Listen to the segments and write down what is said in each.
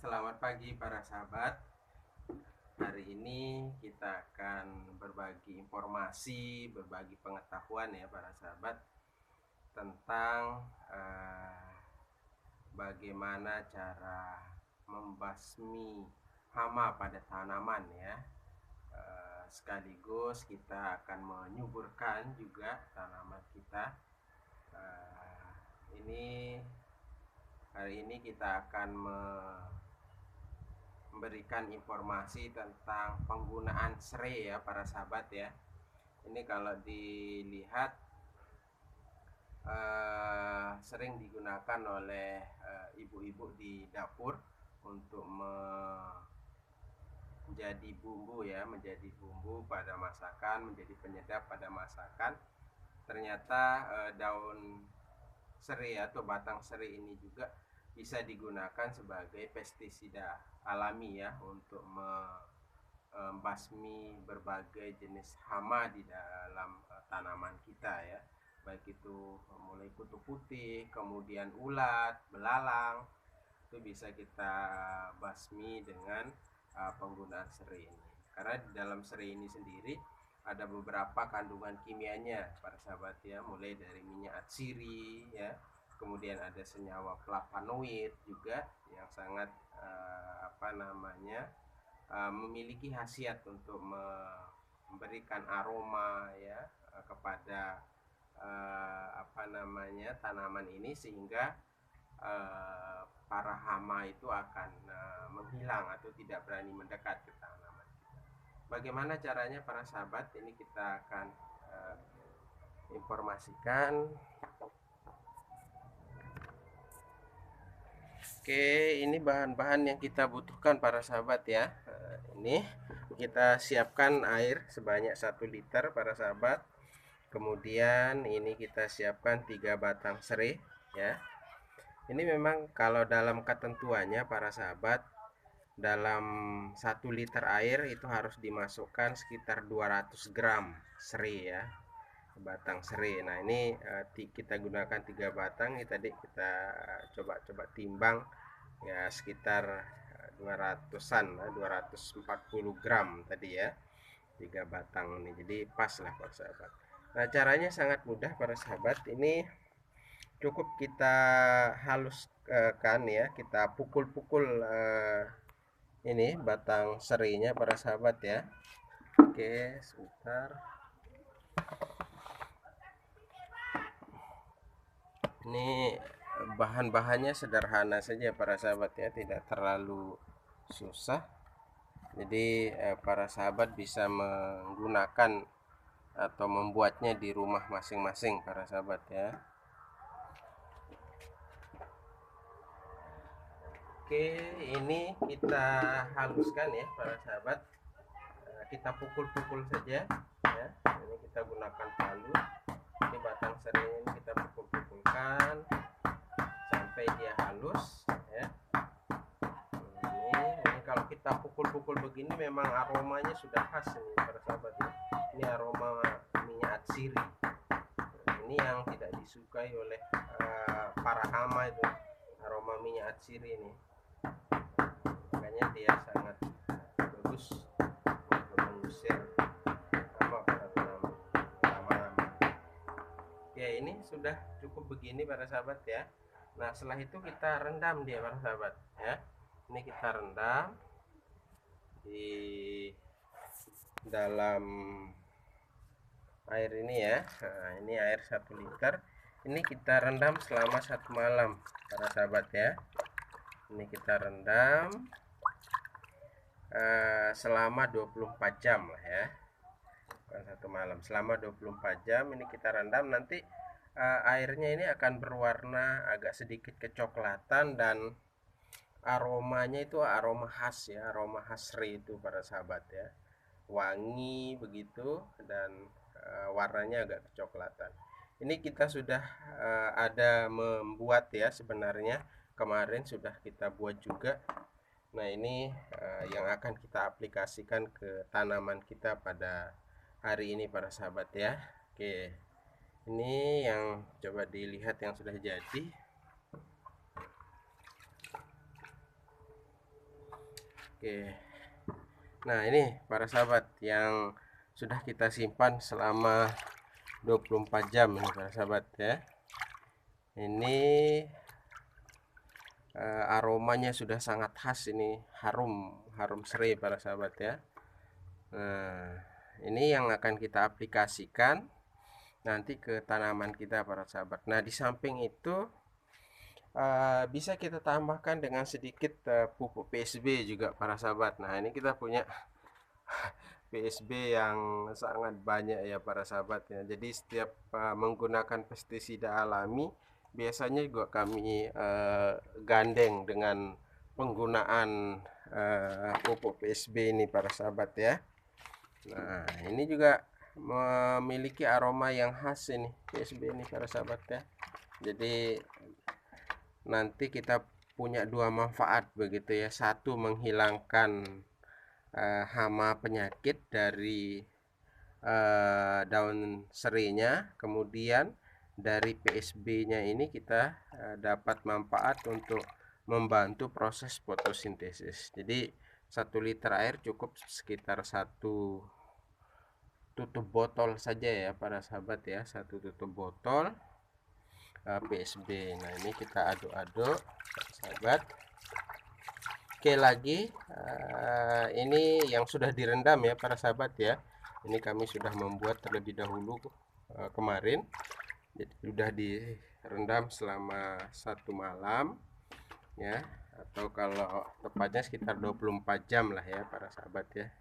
Selamat pagi para sahabat. Hari ini kita akan berbagi informasi, berbagi pengetahuan ya para sahabat tentang bagaimana cara membasmi hama pada tanaman ya. Sekaligus kita akan menyuburkan juga tanaman kita. Hari ini kita akan memberikan informasi tentang penggunaan serai ya para sahabat ya. Ini kalau dilihat sering digunakan oleh ibu-ibu di dapur untuk menjadi bumbu ya, menjadi bumbu pada masakan, menjadi penyedap pada masakan. Ternyata daun serai atau batang serai ini juga bisa digunakan sebagai pestisida alami ya, untuk membasmi berbagai jenis hama di dalam tanaman kita ya, baik itu mulai kutu putih, kemudian ulat, belalang, itu bisa kita basmi dengan penggunaan serai ini. Karena di dalam serai ini sendiri ada beberapa kandungan kimianya para sahabat ya, mulai dari minyak atsiri ya, kemudian ada senyawa flavonoid juga yang sangat memiliki khasiat untuk memberikan aroma ya kepada tanaman ini, sehingga para hama itu akan menghilang atau tidak berani mendekat ke tanaman kita. Bagaimana caranya para sahabat? Ini kita akan informasikan. Oke, ini bahan-bahan yang kita butuhkan para sahabat ya. Ini kita siapkan air sebanyak 1 liter para sahabat. Kemudian ini kita siapkan 3 batang serai ya. Ini memang kalau dalam ketentuannya para sahabat, dalam 1 liter air itu harus dimasukkan sekitar 200 gram serai ya, batang serai. Nah ini kita gunakan 3 batang. Ini tadi kita coba timbang ya, sekitar 200-an, 240 gram tadi ya, 3 batang ini. Jadi pas lah para sahabat. Nah caranya sangat mudah para sahabat. Ini cukup kita haluskan ya, kita pukul-pukul ini batang serainya para sahabat ya. Oke, sebentar. Ini bahan-bahannya sederhana saja para sahabat ya, tidak terlalu susah. Jadi para sahabat bisa menggunakan atau membuatnya di rumah masing-masing para sahabat ya. Oke, ini kita haluskan ya para sahabat. Kita pukul-pukul saja ya. Ini kita gunakan palu. Ini batang serai ini kita pukul-pukulkan sampai dia halus ya. Ini kalau kita pukul-pukul begini memang aromanya sudah khas ini para sahabat ya. Ini aroma minyak atsiri. Ini yang tidak disukai oleh para hama, itu aroma minyak atsiri ini. Makanya dia sangat bagus untuk mengusir hama pada tanaman. Ya ini sudah cukup begini para sahabat ya. Nah setelah itu kita rendam dia para sahabat ya. Ini kita rendam di dalam air ini ya. Nah, ini air 1 liter. Ini kita rendam selama 1 malam para sahabat ya. Ini kita rendam selama 24 jam lah ya, bukan 1 malam, selama 24 jam ini kita rendam. Nanti airnya ini akan berwarna agak sedikit kecoklatan dan aromanya itu aroma khas ya, aroma khas serai itu para sahabat ya, wangi begitu, dan warnanya agak kecoklatan. Ini kita sudah ada membuat ya, sebenarnya kemarin sudah kita buat juga. Nah ini yang akan kita aplikasikan ke tanaman kita pada hari ini para sahabat ya. Oke, ini yang coba dilihat yang sudah jadi. Oke. Nah, ini para sahabat yang sudah kita simpan selama 24 jam ini para sahabat ya. Ini aromanya sudah sangat khas, ini harum serai para sahabat ya. Nah, ini yang akan kita aplikasikan nanti ke tanaman kita para sahabat. Nah, di samping itu bisa kita tambahkan dengan sedikit pupuk PSB juga para sahabat. Nah, ini kita punya PSB yang sangat banyak ya para sahabat ya. Jadi setiap menggunakan pestisida alami, biasanya juga kami gandeng dengan penggunaan pupuk PSB ini para sahabat ya. Nah, ini juga memiliki aroma yang khas ini PSB ini para sahabat ya. Jadi nanti kita punya dua manfaat begitu ya. Satu, menghilangkan hama penyakit dari daun serinya. Kemudian dari PSB-nya ini kita dapat manfaat untuk membantu proses fotosintesis. Jadi 1 liter air cukup sekitar 1 tutup botol saja ya para sahabat ya, 1 tutup botol PSB. Nah, ini kita aduk-aduk sahabat. Oke, lagi ini yang sudah direndam ya para sahabat ya. Ini kami sudah membuat terlebih dahulu kemarin. Jadi sudah direndam selama 1 malam ya, atau kalau tepatnya sekitar 24 jam lah ya para sahabat ya,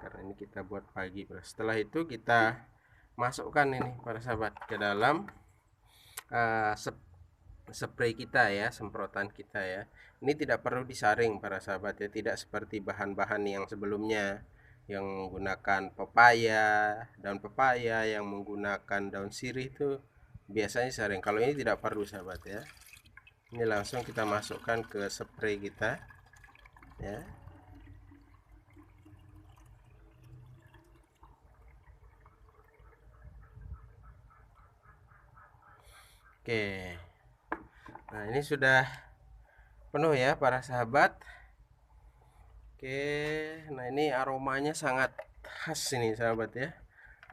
karena ini kita buat pagi. Setelah itu kita masukkan ini para sahabat ke dalam spray kita ya, semprotan kita ya. Ini tidak perlu disaring para sahabat ya, tidak seperti bahan-bahan yang sebelumnya yang menggunakan daun pepaya, yang menggunakan daun sirih itu biasanya saring. Kalau ini tidak perlu sahabat ya. Ini langsung kita masukkan ke spray kita ya. Oke. Nah, ini sudah penuh ya para sahabat. Oke, nah ini aromanya sangat khas ini sahabat ya.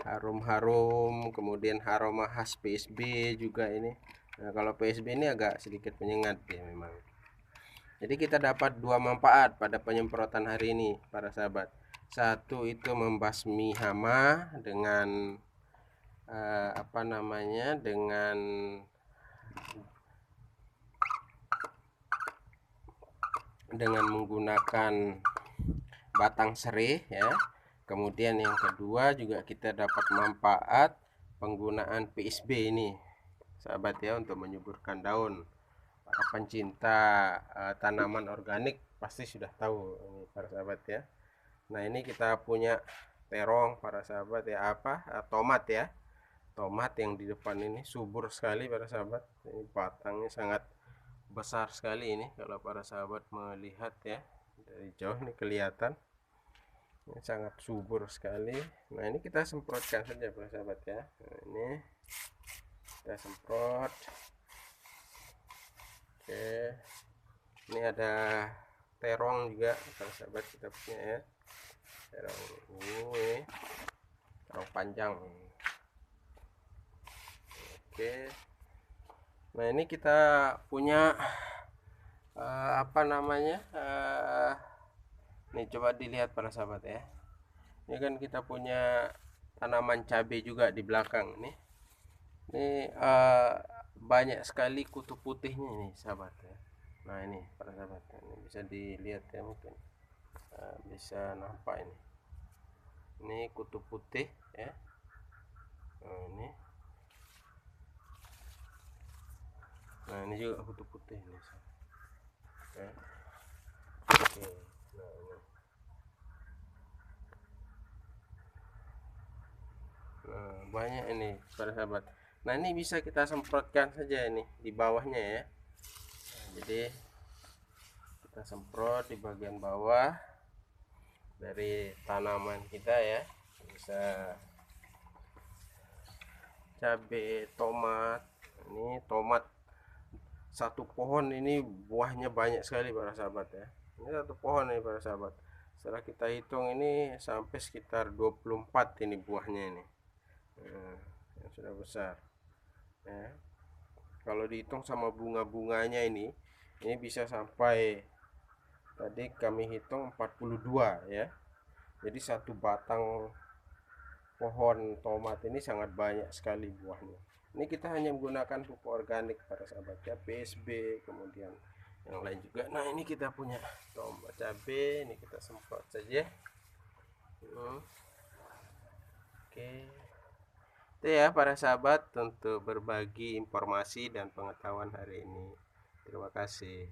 Harum-harum, kemudian aroma khas PSB juga ini. Nah, kalau PSB ini agak sedikit menyengat ya memang. Jadi kita dapat dua manfaat pada penyemprotan hari ini para sahabat. Satu, itu membasmi hama dengan dengan menggunakan batang serai ya. Kemudian yang kedua juga kita dapat manfaat penggunaan PSB ini sahabat ya, untuk menyuburkan daun. Para pencinta tanaman organik pasti sudah tahu ini para sahabat ya. Nah, ini kita punya terong para sahabat ya, tomat ya. Tomat yang di depan ini subur sekali para sahabat. Ini batangnya sangat besar sekali ini, kalau para sahabat melihat ya dari jauh ini kelihatan ini sangat subur sekali. Nah, ini kita semprotkan saja para sahabat ya. Nah, ini kita semprot. Oke, ini ada terong juga para sahabat kita punya ya, terong ini terong panjang. Oke, nah ini kita punya nih coba dilihat para sahabat ya. Ini kan kita punya tanaman cabai juga di belakang nih. Ini banyak sekali kutu putihnya ini sahabat ya. Nah, ini para sahabat, ini bisa dilihat ya, mungkin bisa nampak ini. Ini kutu putih ya. Nah, ini. Nah, ini juga kutu putih ini. Ya. Oke. Nah, ini. Nah, banyak ini para sahabat. Nah, ini bisa kita semprotkan saja ini di bawahnya ya. Nah, jadi kita semprot di bagian bawah dari tanaman kita ya. Bisa cabai, tomat. Ini tomat satu pohon ini buahnya banyak sekali para sahabat ya. Ini satu pohon nih para sahabat. Setelah kita hitung ini sampai sekitar 24 ini buahnya ini. Nah, yang sudah besar ya. Kalau dihitung sama bunga-bunganya ini bisa sampai, tadi kami hitung 42 ya. Jadi satu batang pohon tomat ini sangat banyak sekali buahnya. Ini kita hanya menggunakan pupuk organik para sahabat ya, PSB, kemudian yang lain juga. Nah ini kita punya tomat cabai, ini kita semprot saja. Oke, itu ya para sahabat untuk berbagi informasi dan pengetahuan hari ini. Terima kasih.